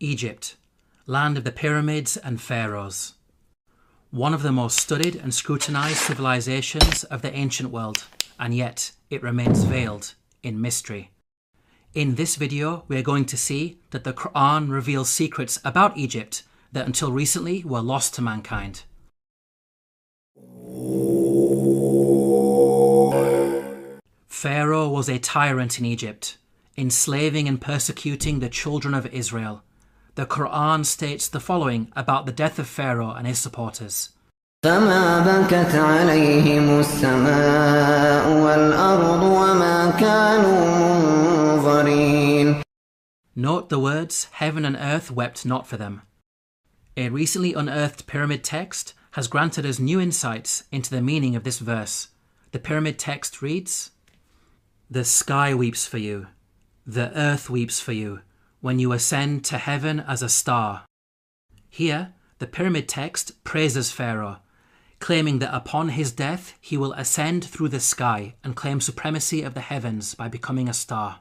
Egypt, land of the pyramids and pharaohs. One of the most studied and scrutinized civilizations of the ancient world, and yet it remains veiled in mystery. In this video, we are going to see that the Quran reveals secrets about Egypt that until recently were lost to mankind. Pharaoh was a tyrant in Egypt, enslaving and persecuting the children of Israel. The Quran states the following about the death of Pharaoh and his supporters. فما بكت عليهم السماء والأرض وما كانوا منظرين. Note the words, heaven and earth wept not for them. A recently unearthed pyramid text has granted us new insights into the meaning of this verse. The pyramid text reads, "The sky weeps for you, the earth weeps for you, when you ascend to heaven as a star." Here, the pyramid text praises Pharaoh, claiming that upon his death he will ascend through the sky and claim supremacy of the heavens by becoming a star.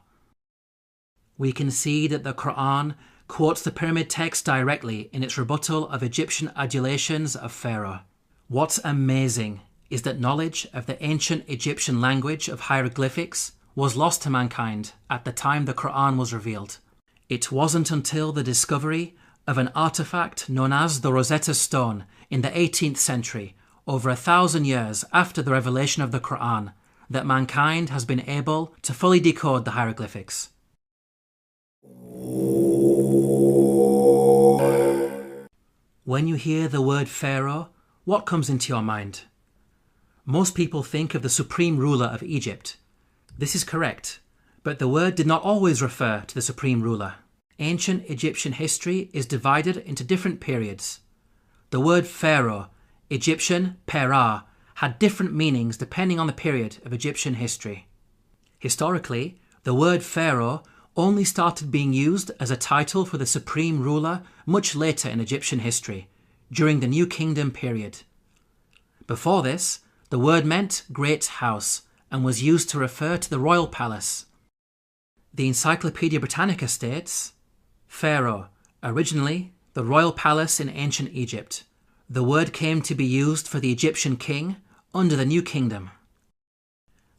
We can see that the Quran quotes the pyramid text directly in its rebuttal of Egyptian adulations of Pharaoh. What's amazing is that knowledge of the ancient Egyptian language of hieroglyphics was lost to mankind at the time the Quran was revealed. It wasn't until the discovery of an artifact known as the Rosetta Stone in the 18th century, over 1,000 years after the revelation of the Quran, that mankind has been able to fully decode the hieroglyphics. When you hear the word Pharaoh, what comes into your mind? Most people think of the supreme ruler of Egypt. This is correct, but the word did not always refer to the supreme ruler. Ancient Egyptian history is divided into different periods. The word Pharaoh, Egyptian Perah, had different meanings depending on the period of Egyptian history. Historically, the word Pharaoh only started being used as a title for the supreme ruler much later in Egyptian history, during the New Kingdom period. Before this, the word meant great house and was used to refer to the royal palace. The Encyclopedia Britannica states, Pharaoh, originally the royal palace in ancient Egypt. The word came to be used for the Egyptian king under the New Kingdom.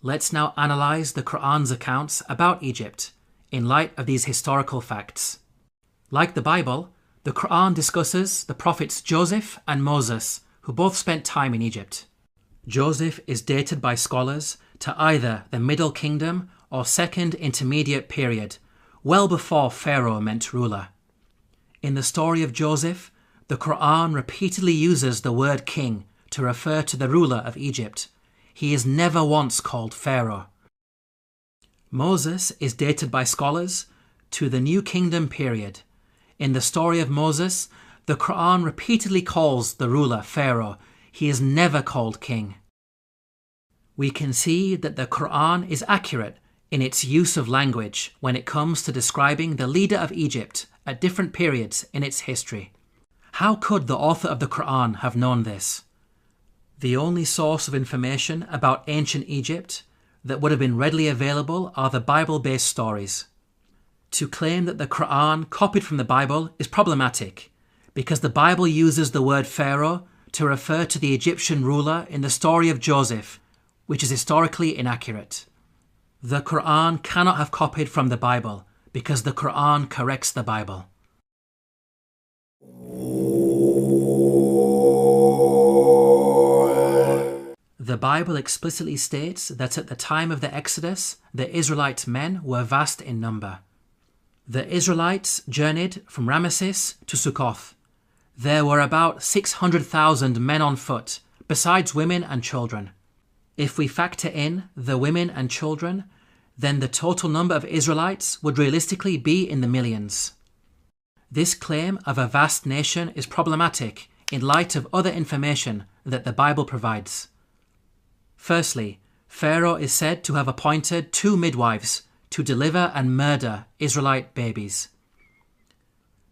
Let's now analyze the Quran's accounts about Egypt in light of these historical facts. Like the Bible, the Quran discusses the prophets Joseph and Moses, who both spent time in Egypt. Joseph is dated by scholars to either the Middle Kingdom or Second Intermediate period, well before Pharaoh meant ruler. In the story of Joseph, the Quran repeatedly uses the word king to refer to the ruler of Egypt. He is never once called Pharaoh. Moses is dated by scholars to the New Kingdom period. In the story of Moses, the Quran repeatedly calls the ruler Pharaoh. He is never called king. We can see that the Quran is accurate in its use of language when it comes to describing the leader of Egypt at different periods in its history. How could the author of the Quran have known this? The only source of information about ancient Egypt that would have been readily available are the Bible-based stories. To claim that the Quran copied from the Bible is problematic because the Bible uses the word Pharaoh to refer to the Egyptian ruler in the story of Joseph, which is historically inaccurate. The Quran cannot have copied from the Bible because the Quran corrects the Bible. The Bible explicitly states that at the time of the Exodus, the Israelite men were vast in number. The Israelites journeyed from Ramesses to Sukkoth. There were about 600,000 men on foot, besides women and children. If we factor in the women and children, then the total number of Israelites would realistically be in the millions. This claim of a vast nation is problematic in light of other information that the Bible provides. Firstly, Pharaoh is said to have appointed 2 midwives to deliver and murder Israelite babies.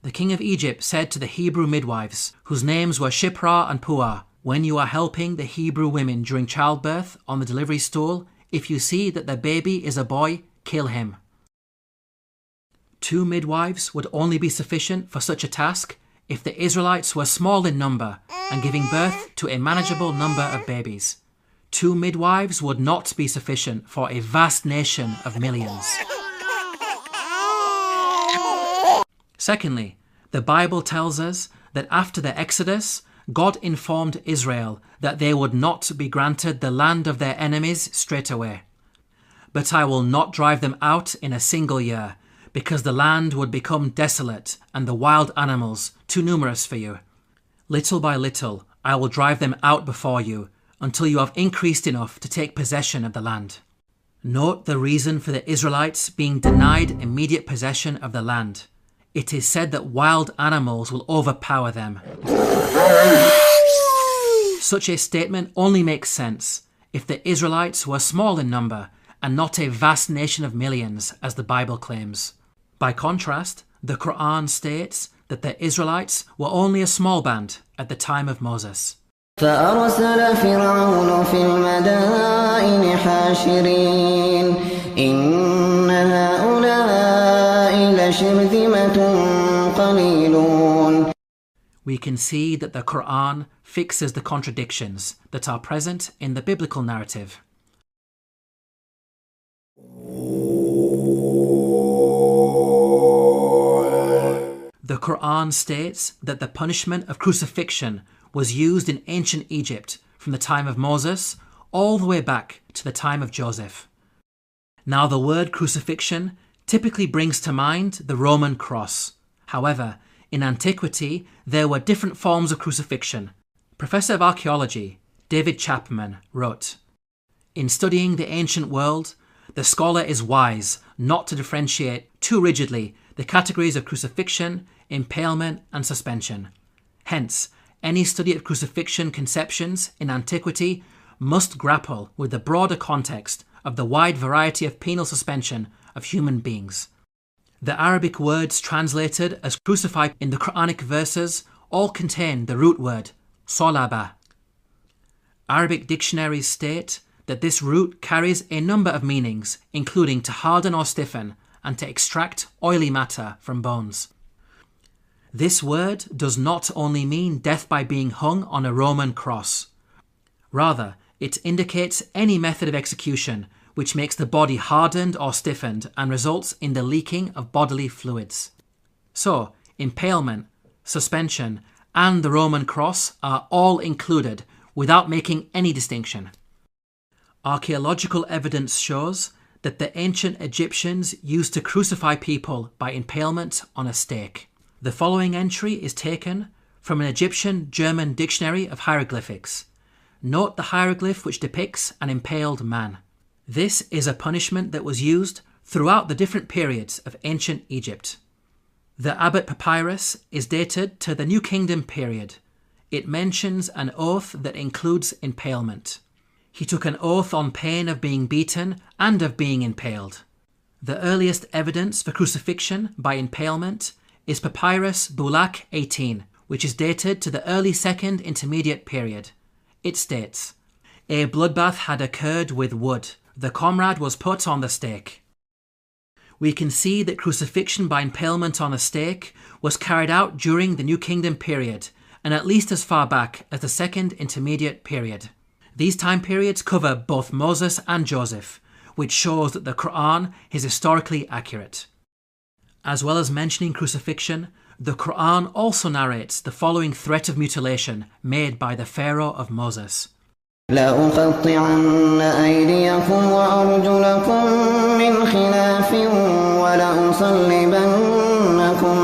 The king of Egypt said to the Hebrew midwives, whose names were Shiphrah and Puah, "When you are helping the Hebrew women during childbirth on the delivery stool, if you see that the baby is a boy, kill him." 2 midwives would only be sufficient for such a task if the Israelites were small in number and giving birth to a manageable number of babies. 2 midwives would not be sufficient for a vast nation of millions. Secondly, the Bible tells us that after the Exodus, God informed Israel that they would not be granted the land of their enemies straight away. But I will not drive them out in a single year, because the land would become desolate and the wild animals too numerous for you. Little by little, I will drive them out before you, until you have increased enough to take possession of the land. Note the reason for the Israelites being denied immediate possession of the land. It is said that wild animals will overpower them. Such a statement only makes sense if the Israelites were small in number and not a vast nation of millions, as the Bible claims. By contrast, the Quran states that the Israelites were only a small band at the time of Moses. فأرسل فرعون في المدائن حاشرين إن هؤلاء لشرذمة قليلون. We can see that the Quran fixes the contradictions that are present in the biblical narrative. The Quran states that the punishment of crucifixion was used in ancient Egypt from the time of Moses all the way back to the time of Joseph. Now, the word crucifixion typically brings to mind the Roman cross. However, in antiquity, there were different forms of crucifixion. Professor of Archaeology David Chapman wrote, "In studying the ancient world, the scholar is wise not to differentiate too rigidly the categories of crucifixion, impalement, and suspension. Hence, any study of crucifixion conceptions in antiquity must grapple with the broader context of the wide variety of penal suspension of human beings. The Arabic words translated as crucified in the Quranic verses all contain the root word, solaba. Arabic dictionaries state that this root carries a number of meanings, including to harden or stiffen and to extract oily matter from bones. This word does not only mean death by being hung on a Roman cross. Rather, it indicates any method of execution which makes the body hardened or stiffened and results in the leaking of bodily fluids. So, impalement, suspension, and the Roman cross are all included without making any distinction. Archaeological evidence shows that the ancient Egyptians used to crucify people by impalement on a stake. The following entry is taken from an Egyptian German dictionary of hieroglyphics. Note the hieroglyph which depicts an impaled man. This is a punishment that was used throughout the different periods of ancient Egypt. The Abbot Papyrus is dated to the New Kingdom period. It mentions an oath that includes impalement. He took an oath on pain of being beaten and of being impaled. The earliest evidence for crucifixion by impalement is Papyrus Bulaq 18, which is dated to the early Second Intermediate period. It states, "A bloodbath had occurred with wood. The comrade was put on the stake." We can see that crucifixion by impalement on a stake was carried out during the New Kingdom period, and at least as far back as the Second Intermediate period. These time periods cover both Moses and Joseph, which shows that the Quran is historically accurate. As well as mentioning crucifixion, the Quran also narrates the following threat of mutilation made by the Pharaoh of Moses. لأقطعن أيديكم وأرجلكم من خلاف ولأصلبنكم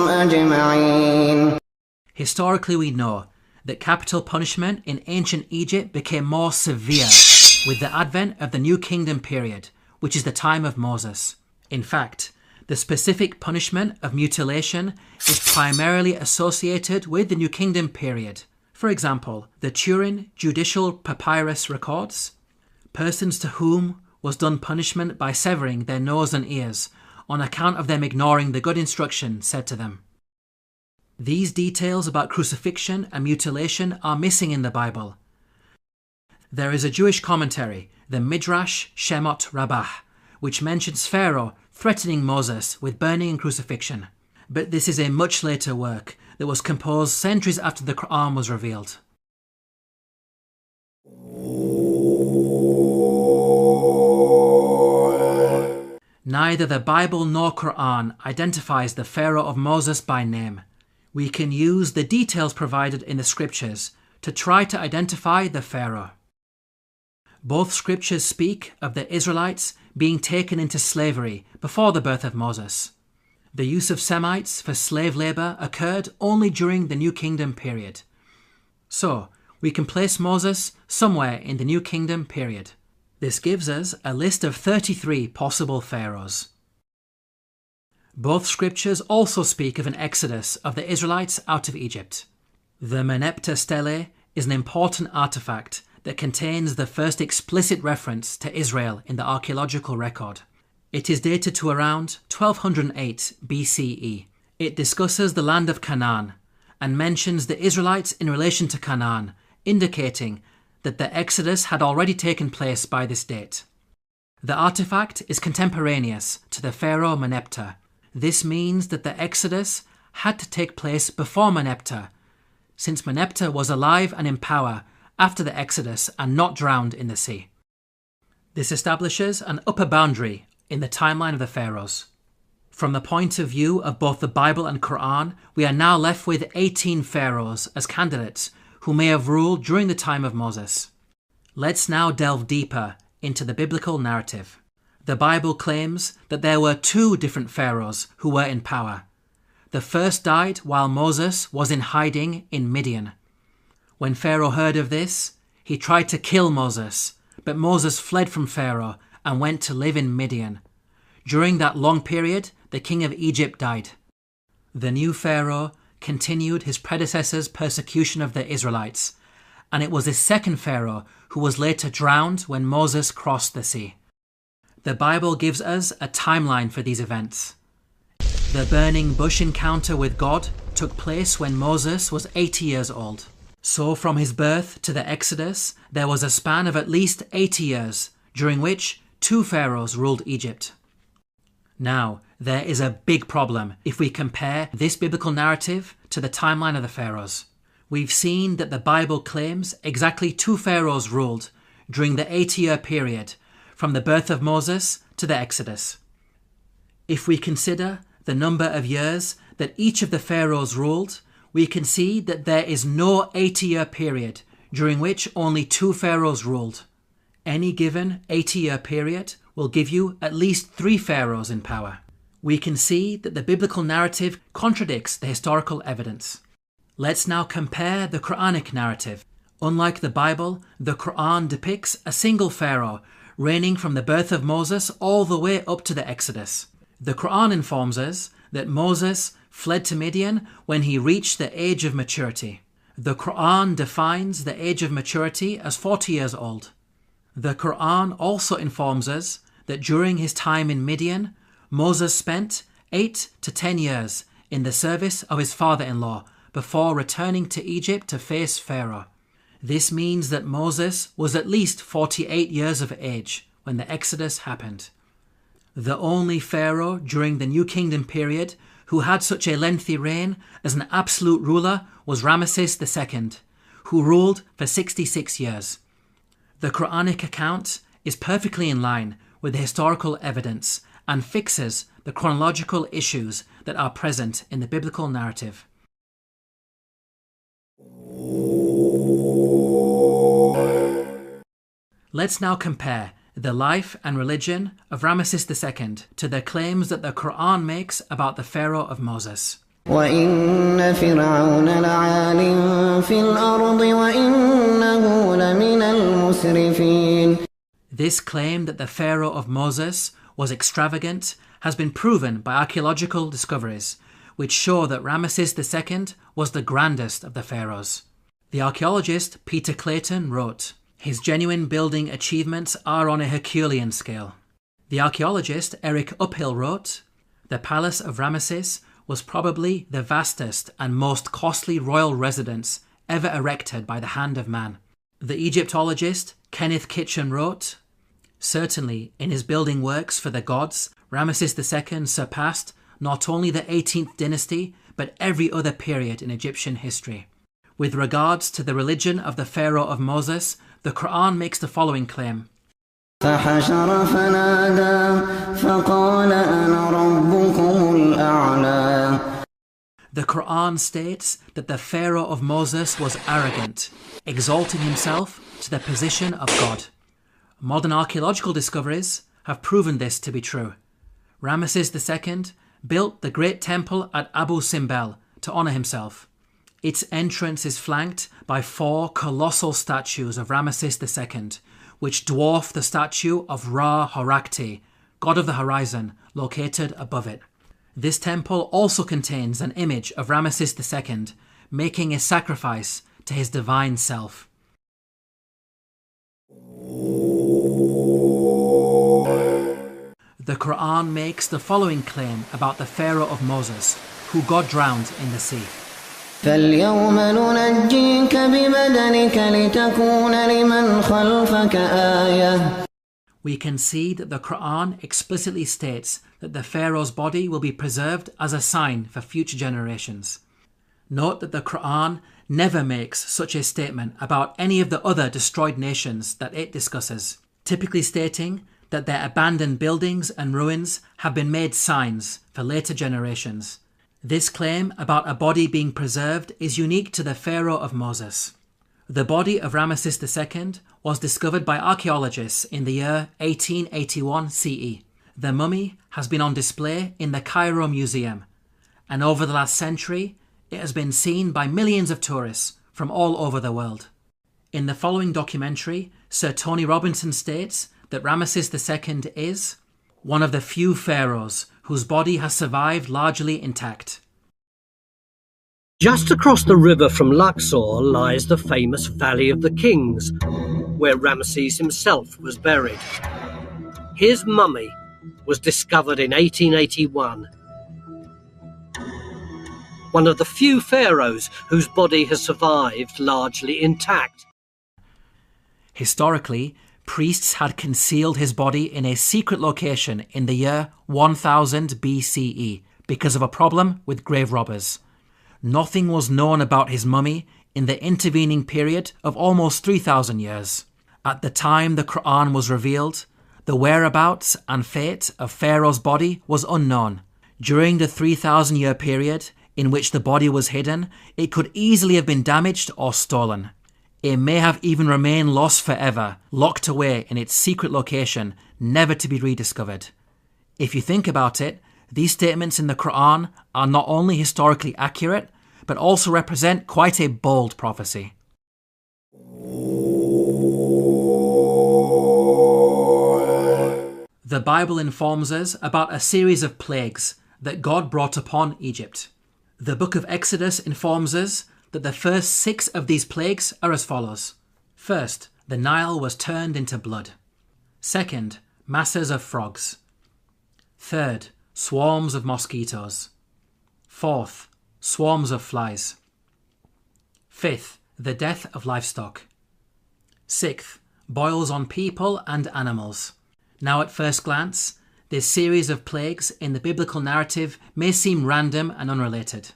أجمعين. Historically, we know that capital punishment in ancient Egypt became more severe with the advent of the New Kingdom period, which is the time of Moses. In fact, the specific punishment of mutilation is primarily associated with the New Kingdom period. For example, the Turin Judicial Papyrus records, persons to whom was done punishment by severing their nose and ears on account of them ignoring the good instruction said to them. These details about crucifixion and mutilation are missing in the Bible. There is a Jewish commentary, the Midrash Shemot Rabbah, which mentions Pharaoh threatening Moses with burning and crucifixion. But this is a much later work that was composed centuries after the Quran was revealed. Neither the Bible nor Quran identifies the Pharaoh of Moses by name. We can use the details provided in the scriptures to try to identify the Pharaoh. Both scriptures speak of the Israelites being taken into slavery before the birth of Moses. The use of Semites for slave labour occurred only during the New Kingdom period. So, we can place Moses somewhere in the New Kingdom period. This gives us a list of 33 possible pharaohs. Both scriptures also speak of an exodus of the Israelites out of Egypt. The Merneptah Stele is an important artifact that contains the first explicit reference to Israel in the archaeological record. It is dated to around 1208 BCE. It discusses the land of Canaan and mentions the Israelites in relation to Canaan, indicating that the Exodus had already taken place by this date. The artifact is contemporaneous to the pharaoh Merneptah. This means that the Exodus had to take place before Merneptah, since Merneptah was alive and in power after the Exodus and not drowned in the sea. This establishes an upper boundary in the timeline of the pharaohs. From the point of view of both the Bible and Quran, we are now left with 18 pharaohs as candidates who may have ruled during the time of Moses. Let's now delve deeper into the biblical narrative. The Bible claims that there were 2 different pharaohs who were in power. The first died while Moses was in hiding in Midian. When Pharaoh heard of this, he tried to kill Moses, but Moses fled from Pharaoh and went to live in Midian. During that long period, the king of Egypt died. The new Pharaoh continued his predecessor's persecution of the Israelites, and it was this second Pharaoh who was later drowned when Moses crossed the sea. The Bible gives us a timeline for these events. The burning bush encounter with God took place when Moses was 80 years old. So from his birth to the Exodus, there was a span of at least 80 years, during which 2 pharaohs ruled Egypt. Now, there is a big problem if we compare this biblical narrative to the timeline of the pharaohs. We've seen that the Bible claims exactly 2 pharaohs ruled during the 80-year period from the birth of Moses to the Exodus. If we consider the number of years that each of the pharaohs ruled, we can see that there is no 80-year period during which only 2 pharaohs ruled. Any given 80-year period will give you at least 3 pharaohs in power. We can see that the biblical narrative contradicts the historical evidence. Let's now compare the Quranic narrative. Unlike the Bible, the Quran depicts a single pharaoh reigning from the birth of Moses all the way up to the Exodus. The Quran informs us that Moses fled to Midian when he reached the age of maturity. The Quran defines the age of maturity as 40 years old. The Quran also informs us that during his time in Midian, Moses spent 8 to 10 years in the service of his father-in-law before returning to Egypt to face Pharaoh. This means that Moses was at least 48 years of age when the Exodus happened. The only Pharaoh during the New Kingdom period who had such a lengthy reign as an absolute ruler was Ramesses II, who ruled for 66 years. The Quranic account is perfectly in line with the historical evidence and fixes the chronological issues that are present in the biblical narrative. Let's now compare the life and religion of Ramesses II to the claims that the Quran makes about the Pharaoh of Moses. وَإِنَّ فِرْعَوْنَ لَعَالٍ فِي الْأَرْضِ وَإِنَّهُ لَمِنَ الْمُسْرِفِينَ. This claim that the Pharaoh of Moses was extravagant has been proven by archaeological discoveries, which show that Ramesses II was the grandest of the pharaohs. The archaeologist Peter Clayton wrote, "His genuine building achievements are on a Herculean scale." The archaeologist Eric Uphill wrote, "The palace of Ramesses was probably the vastest and most costly royal residence ever erected by the hand of man." The Egyptologist Kenneth Kitchen wrote, Certainly, in his building works for the gods, Ramesses II surpassed not only the 18th dynasty, but every other period in Egyptian history. With regards to the religion of the Pharaoh of Moses, the Quran makes the following claim. فحشر فنادى فقال أنا ربكم الأعلى. The Quran states that the Pharaoh of Moses was arrogant, exalting himself to the position of God. Modern archaeological discoveries have proven this to be true. Ramesses II built the great temple at Abu Simbel to honour himself. Its entrance is flanked by 4 colossal statues of Ramesses II, which dwarf the statue of Ra Horakhti, god of the horizon, located above it. This temple also contains an image of Ramesses II making a sacrifice to his divine self. The Quran makes the following claim about the Pharaoh of Moses, who God drowned in the sea. فاليوم ننجيك ببدنك لتكون لمن خلفك آية. We can see that the Quran explicitly states that the Pharaoh's body will be preserved as a sign for future generations. Note that the Quran never makes such a statement about any of the other destroyed nations that it discusses, typically stating that their abandoned buildings and ruins have been made signs for later generations. This claim about a body being preserved is unique to the Pharaoh of Moses. The body of Ramesses II was discovered by archaeologists in the year 1881 CE. The mummy has been on display in the Cairo Museum, and over the last century, it has been seen by millions of tourists from all over the world. In the following documentary, Sir Tony Robinson states that Ramesses II is one of the few pharaohs whose body has survived largely intact. Just across the river from Luxor lies the famous Valley of the Kings, where Ramesses himself was buried. His mummy was discovered in 1881. One of the few pharaohs whose body has survived largely intact. Historically, priests had concealed his body in a secret location in the year 1000 BCE because of a problem with grave robbers. Nothing was known about his mummy in the intervening period of almost 3,000 years. At the time the Quran was revealed, the whereabouts and fate of Pharaoh's body was unknown. During the 3,000-year period in which the body was hidden, it could easily have been damaged or stolen. It may have even remained lost forever, locked away in its secret location, never to be rediscovered. If you think about it, these statements in the Quran are not only historically accurate, but also represent quite a bold prophecy. The Bible informs us about a series of plagues that God brought upon Egypt. The book of Exodus informs us that the first 6 of these plagues are as follows. First, the Nile was turned into blood. Second, masses of frogs. Third, swarms of mosquitoes. Fourth, swarms of flies. Fifth, the death of livestock. Sixth, boils on people and animals. Now at first glance, this series of plagues in the biblical narrative may seem random and unrelated.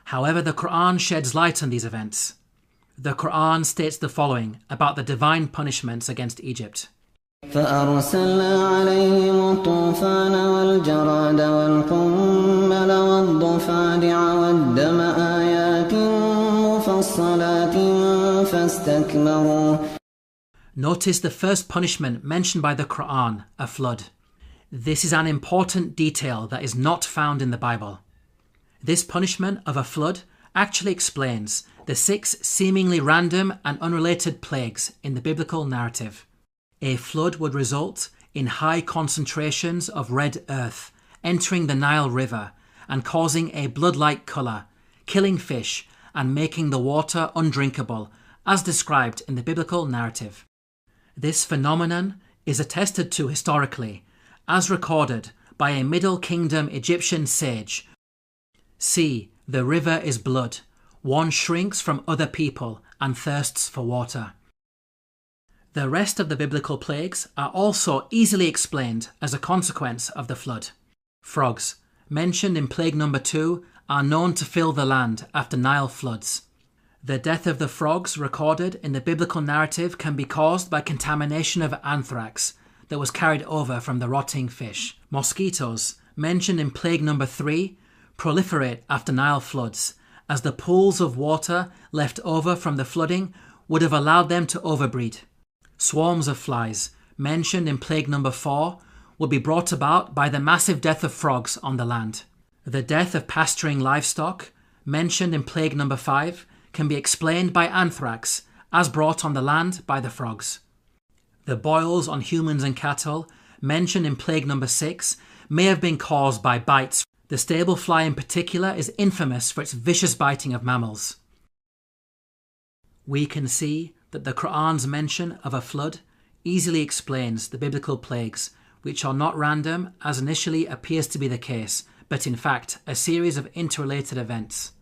However, the Quran sheds light on these events. The Quran states the following about the divine punishments against Egypt. فأرسلنا عليهم الطوفان والجراد والقمل والضفادع والدم آيات مفصلات فاستكبروا. Notice the first punishment mentioned by the Quran, a flood. This is an important detail that is not found in the Bible. This punishment of a flood actually explains the 6 seemingly random and unrelated plagues in the biblical narrative. A flood would result in high concentrations of red earth entering the Nile River and causing a blood-like colour, killing fish and making the water undrinkable, as described in the biblical narrative. This phenomenon is attested to historically, as recorded by a Middle Kingdom Egyptian sage. See, the river is blood. One shrinks from other people and thirsts for water. The rest of the biblical plagues are also easily explained as a consequence of the flood. Frogs, mentioned in plague number 2, are known to fill the land after Nile floods. The death of the frogs recorded in the biblical narrative can be caused by contamination of anthrax that was carried over from the rotting fish. Mosquitoes, mentioned in plague number 3, proliferate after Nile floods, as the pools of water left over from the flooding would have allowed them to overbreed. Swarms of flies, mentioned in plague number 4, would be brought about by the massive death of frogs on the land. The death of pasturing livestock, mentioned in plague number 5, can be explained by anthrax, as brought on the land by the frogs. The boils on humans and cattle, mentioned in plague number 6, may have been caused by bites. The stable fly in particular is infamous for its vicious biting of mammals. We can see that the Quran's mention of a flood easily explains the biblical plagues, which are not random as initially appears to be the case, but in fact a series of interrelated events.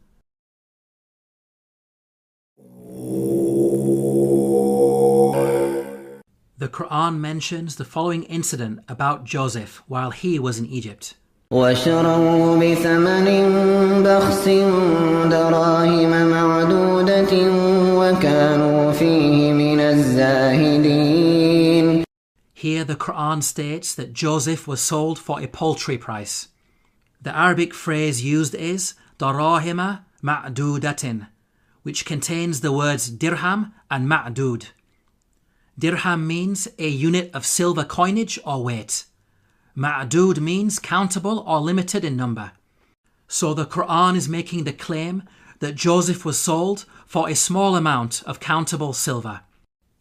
The Quran mentions the following incident about Joseph while he was in Egypt. وشروه بثمن بخس دراهم معدودة وكانوا فيه من الزاهدين. Here the Quran states that Joseph was sold for a paltry price. The Arabic phrase used is darahima ma'dudatin, which contains the words dirham and ma'dud. Dirham means a unit of silver coinage or weight. Ma'dud means countable or limited in number. So the Quran is making the claim that Joseph was sold for a small amount of countable silver.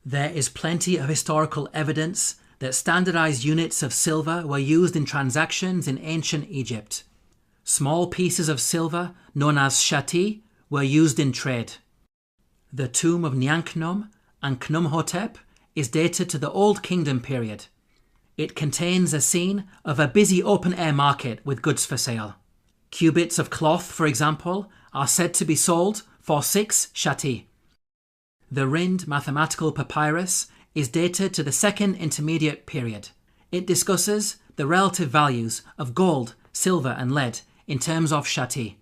There is plenty of historical evidence that standardized units of silver were used in transactions in ancient Egypt. Small pieces of silver, known as shati, were used in trade. The tomb of Nyanknum and Khnumhotep is dated to the Old Kingdom period. It contains a scene of a busy open-air market with goods for sale. Cubits of cloth, for example, are said to be sold for 6 shati. The Rind mathematical papyrus is dated to the Second Intermediate period. It discusses the relative values of gold, silver and lead in terms of shati.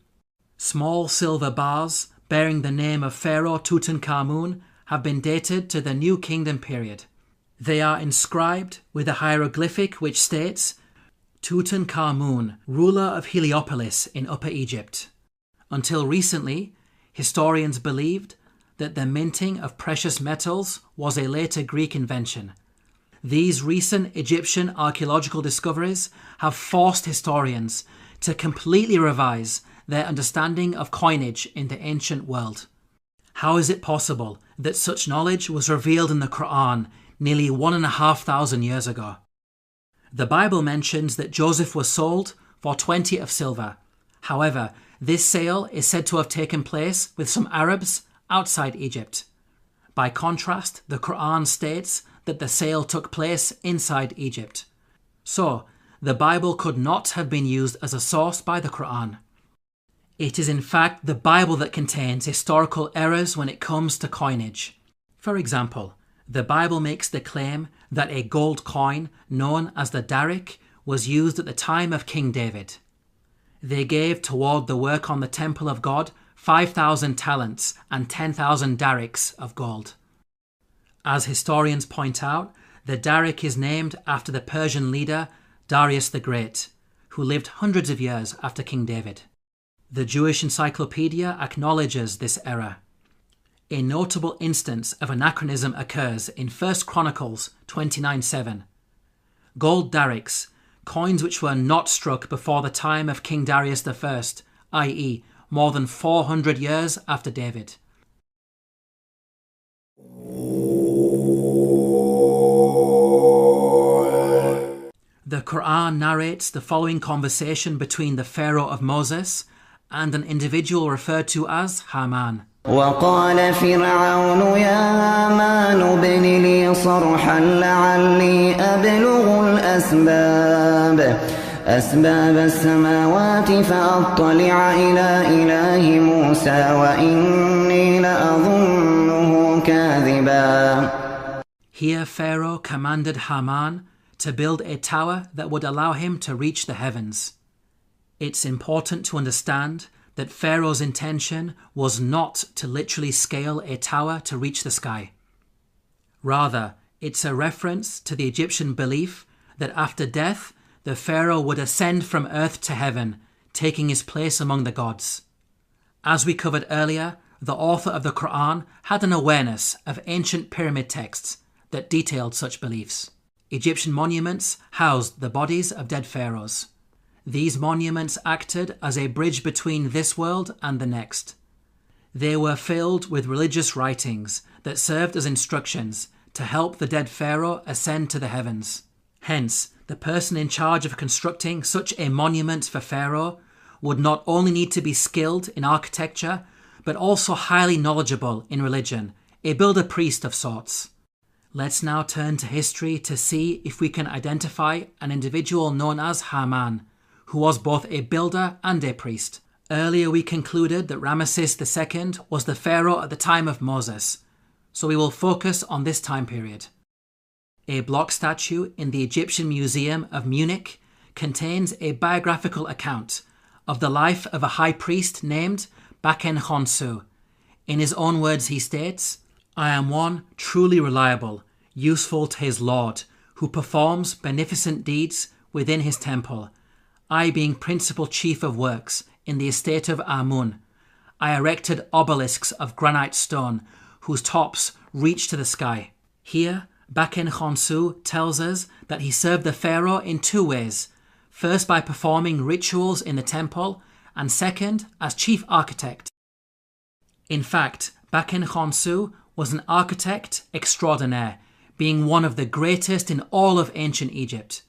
Small silver bars bearing the name of Pharaoh Tutankhamun have been dated to the New Kingdom period. They are inscribed with a hieroglyphic which states, Tutankhamun, ruler of Heliopolis in Upper Egypt. Until recently, historians believed that the minting of precious metals was a later Greek invention. These recent Egyptian archaeological discoveries have forced historians to completely revise their understanding of coinage in the ancient world. How is it possible that such knowledge was revealed in the Quran nearly 1,500 years ago? The Bible mentions that Joseph was sold for 20 of silver. However, this sale is said to have taken place with some Arabs outside Egypt. By contrast, the Quran states that the sale took place inside Egypt. So, the Bible could not have been used as a source by the Quran. It is in fact the Bible that contains historical errors when it comes to coinage. For example, the Bible makes the claim that a gold coin known as the darik was used at the time of King David. They gave toward the work on the temple of God 5,000 talents and 10,000 darics of gold. As historians point out, the darik is named after the Persian leader Darius the Great, who lived hundreds of years after King David. The Jewish Encyclopedia acknowledges this error. A notable instance of anachronism occurs in 1 Chronicles 29:7. Gold darics, coins which were not struck before the time of King Darius I, i.e. more than 400 years after David. The Quran narrates the following conversation between the Pharaoh of Moses and an individual referred to as Haman. وقال فرعون يا هامان ابن لي صرحا لعلي أبلغ أسباب السماوات فأطلع إلى إله موسى وإني لأظنه كاذبا. Here Pharaoh commanded Haman to build a tower that would allow him to reach the heavens. It's important to understand that Pharaoh's intention was not to literally scale a tower to reach the sky. Rather, it's a reference to the Egyptian belief that after death, the Pharaoh would ascend from earth to heaven, taking his place among the gods. As we covered earlier, the author of the Quran had an awareness of ancient pyramid texts that detailed such beliefs. Egyptian monuments housed the bodies of dead pharaohs. These monuments acted as a bridge between this world and the next. They were filled with religious writings that served as instructions to help the dead pharaoh ascend to the heavens. Hence, the person in charge of constructing such a monument for Pharaoh would not only need to be skilled in architecture, but also highly knowledgeable in religion, a builder-priest of sorts. Let's now turn to history to see if we can identify an individual known as Haman, who was both a builder and a priest. Earlier we concluded that Ramesses II was the pharaoh at the time of Moses, so we will focus on this time period. A block statue in the Egyptian Museum of Munich contains a biographical account of the life of a high priest named Baken Khonsu. In his own words he states, "I am one truly reliable, useful to his Lord, who performs beneficent deeds within his temple. I being principal chief of works in the estate of Amun, I erected obelisks of granite stone whose tops reach to the sky." Here, Baken Khonsu tells us that he served the pharaoh in two ways, first by performing rituals in the temple, and second as chief architect. In fact, Baken Khonsu was an architect extraordinaire, being one of the greatest in all of ancient Egypt.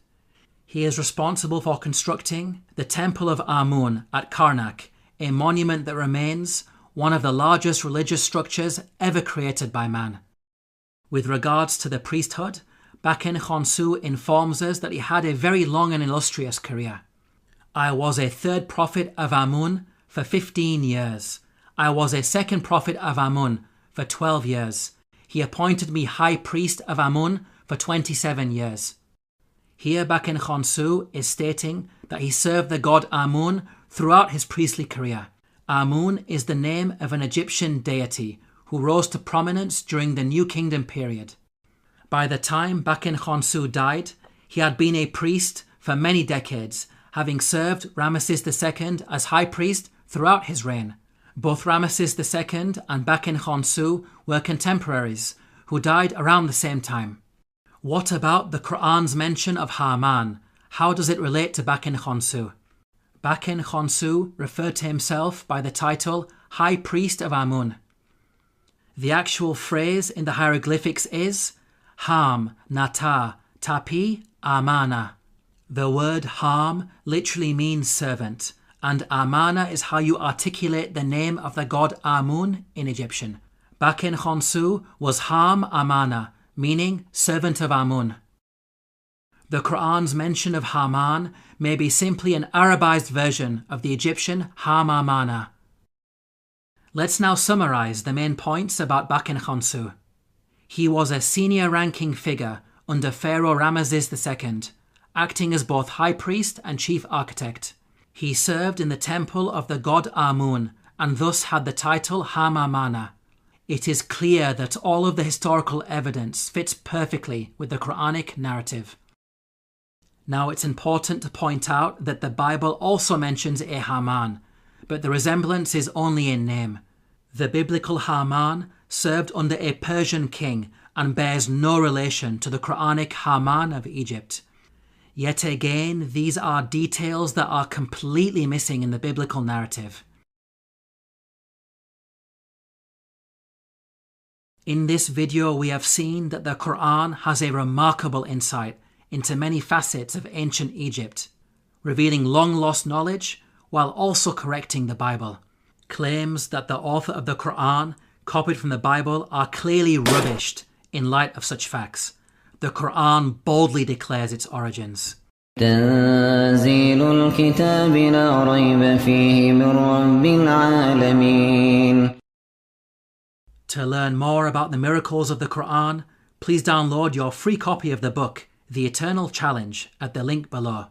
He is responsible for constructing the Temple of Amun at Karnak, a monument that remains one of the largest religious structures ever created by man. With regards to the priesthood, Baken Khonsu informs us that he had a very long and illustrious career. "I was a third prophet of Amun for 15 years. I was a second prophet of Amun for 12 years. He appointed me high priest of Amun for 27 years. Here Baken Khonsu is stating that he served the god Amun throughout his priestly career. Amun is the name of an Egyptian deity who rose to prominence during the New Kingdom period. By the time Baken Khonsu died, he had been a priest for many decades, having served Ramesses II as high priest throughout his reign. Both Ramesses II and Baken Khonsu were contemporaries who died around the same time. What about the Quran's mention of Haman? How does it relate to Baken Khonsu? Baken Khonsu referred to himself by the title High Priest of Amun. The actual phrase in the hieroglyphics is Ham, Nata, Tapi, Amana. The word Ham literally means servant, and Amana is how you articulate the name of the god Amun in Egyptian. Baken Khonsu was Ham Amana, meaning servant of Amun. The Quran's mention of Haman may be simply an Arabized version of the Egyptian Ham Amana. Let's now summarize the main points about Baken Khonsu. He was a senior-ranking figure under Pharaoh Ramesses II, acting as both high priest and chief architect. He served in the temple of the god Amun and thus had the title Ham Amana. It is clear that all of the historical evidence fits perfectly with the Quranic narrative. Now it's important to point out that the Bible also mentions a Haman, but the resemblance is only in name. The biblical Haman served under a Persian king and bears no relation to the Quranic Haman of Egypt. Yet again, these are details that are completely missing in the biblical narrative. In this video, we have seen that the Quran has a remarkable insight into many facets of ancient Egypt, revealing long-lost knowledge while also correcting the Bible. Claims that the author of the Quran copied from the Bible are clearly rubbished in light of such facts. The Quran boldly declares its origins. تنزيل الكتاب لا ريب فيه من رب العالمين. To learn more about the miracles of the Quran, Please download your free copy of the book, The Eternal Challenge, at the link below.